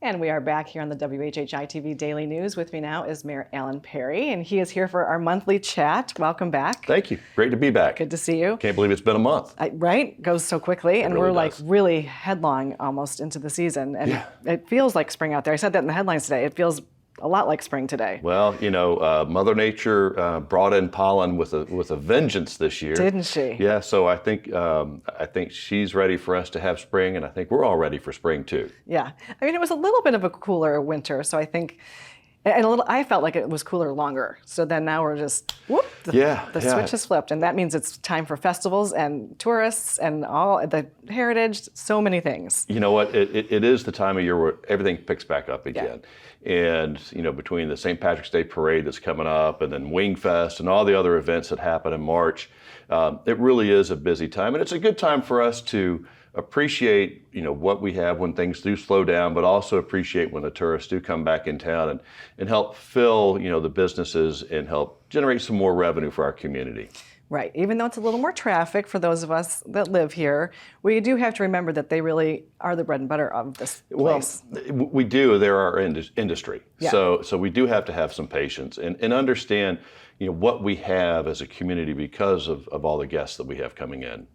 And we are back here on the WHHI-TV Daily News. With me now is Mayor Alan Perry, and he is here for our monthly chat. Welcome back. Thank you. Great to be back. Good to see you. Can't believe it's been a month. Right? Goes so quickly, and really we're like does. really headlong almost into the season. And Yeah. it feels like spring out there. I said that in the headlines today. It feels a lot like spring today. Well, you know, Mother Nature brought in pollen with a vengeance this year. Didn't she? Yeah. So I think she's ready for us to have spring, and I think we're all ready for spring too. Yeah. I mean, it was a little bit of a cooler winter, so I think, I felt like it was cooler longer. So then now we're just, whoop, the switch has flipped. And that means it's time for festivals and tourists and all the heritage, so many things. You know what? It is the time of year where everything picks back up again. Yeah. And, you know, between the St. Patrick's Day parade that's coming up and then Wing Fest and all the other events that happen in March, it really is a busy time. And it's a good time for us to appreciate, you know, what we have when things do slow down, but also appreciate when the tourists do come back in town and help fill, you know, the businesses and help generate some more revenue for our community. Right. Even though it's a little more traffic for those of us that live here, we do have to remember that they really are the bread and butter of this place. Well, we do. They're our industry. Yeah. So we do have to have some patience and understand, you know, what we have as a community because of all the guests that we have coming in.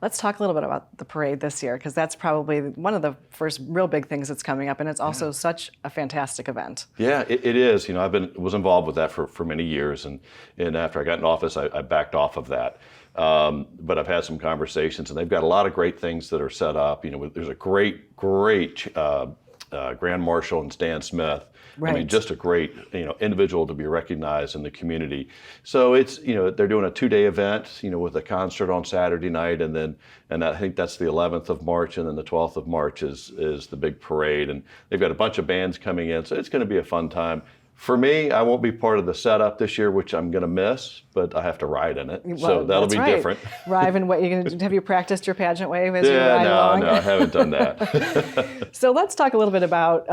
Let's talk a little bit about the parade this year, because that's probably one of the first real big things that's coming up, and it's also such a fantastic event. Yeah, it is. You know, was involved with that for many years, and after I got in office, I backed off of that. But I've had some conversations, and they've got a lot of great things that are set up. You know, there's a great Grand Marshal and Stan Smith. Right. I mean, just a great, you know, individual to be recognized in the community. So it's, you know, they're doing a 2-day event, you know, with a concert on Saturday night, and I think that's the 11th of March, and then the 12th of March is the big parade, and they've got a bunch of bands coming in, so it's going to be a fun time. For me, I won't be part of the setup this year, which I'm going to miss, but I have to ride in it, so that'll be different. Ride and have you practiced your pageant wave as you ride along? No, I haven't done that. So let's talk a little bit about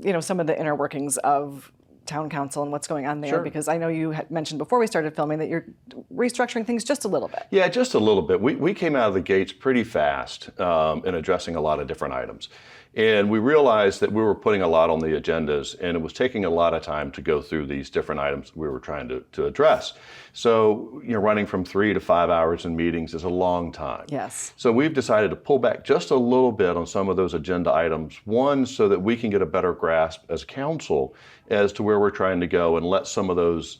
you know, some of the inner workings of town council and what's going on there, because I know you had mentioned before we started filming that you're restructuring things just a little bit. Yeah, just a little bit. We came out of the gates pretty fast in addressing a lot of different items. And we realized that we were putting a lot on the agendas, and it was taking a lot of time to go through these different items we were trying to address. So, you know, running from 3 to 5 hours in meetings is a long time. Yes. So we've decided to pull back just a little bit on some of those agenda items. One, so that we can get a better grasp as council as to where we're trying to go and let some of those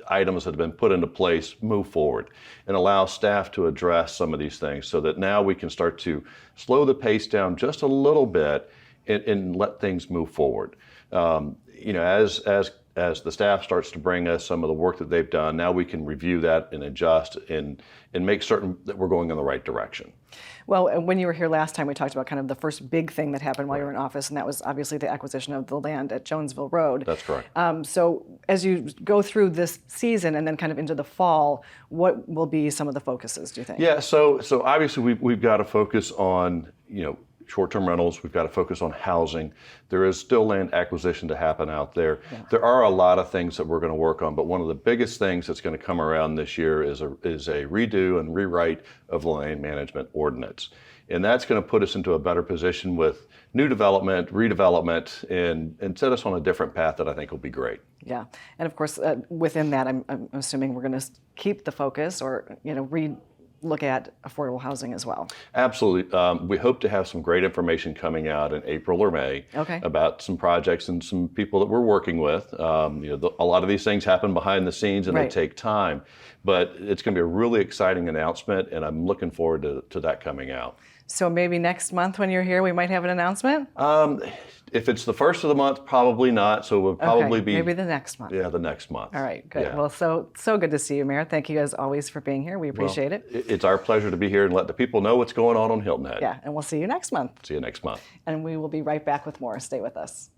items that have been put into place move forward and allow staff to address some of these things so that now we can start to slow the pace down just a little bit and let things move forward. You know, as the staff starts to bring us some of the work that they've done, now we can review that and adjust and make certain that we're going in the right direction. Well, when you were here last time, we talked about kind of the first big thing that happened while you were in office, and that was obviously the acquisition of the land at Jonesville Road. That's correct. So as you go through this season and then kind of into the fall, what will be some of the focuses, do you think? Yeah, so obviously we've got to focus on, you know, short-term rentals. We've got to focus on housing. There is still land acquisition to happen out there. Yeah. There are a lot of things that we're going to work on, but one of the biggest things that's going to come around this year is a redo and rewrite of the land management ordinance. And that's going to put us into a better position with new development, redevelopment, and set us on a different path that I think will be great. Yeah, and of course, within that, I'm assuming we're going to keep the focus, or, you know, look at affordable housing as well. Absolutely. We hope to have some great information coming out in April or May about some projects and some people that we're working with. You know, a lot of these things happen behind the scenes and they take time, but it's going to be a really exciting announcement, and I'm looking forward to that coming out. So maybe next month when you're here, we might have an announcement? If it's the first of the month, probably not. So it would probably be maybe the next month. Yeah, the next month. All right, good. Yeah. Well, so good to see you, Mayor. Thank you as always for being here. We appreciate it. It's our pleasure to be here and let the people know what's going on Hilton Head. Yeah, and we'll see you next month. See you next month. And we will be right back with more. Stay with us.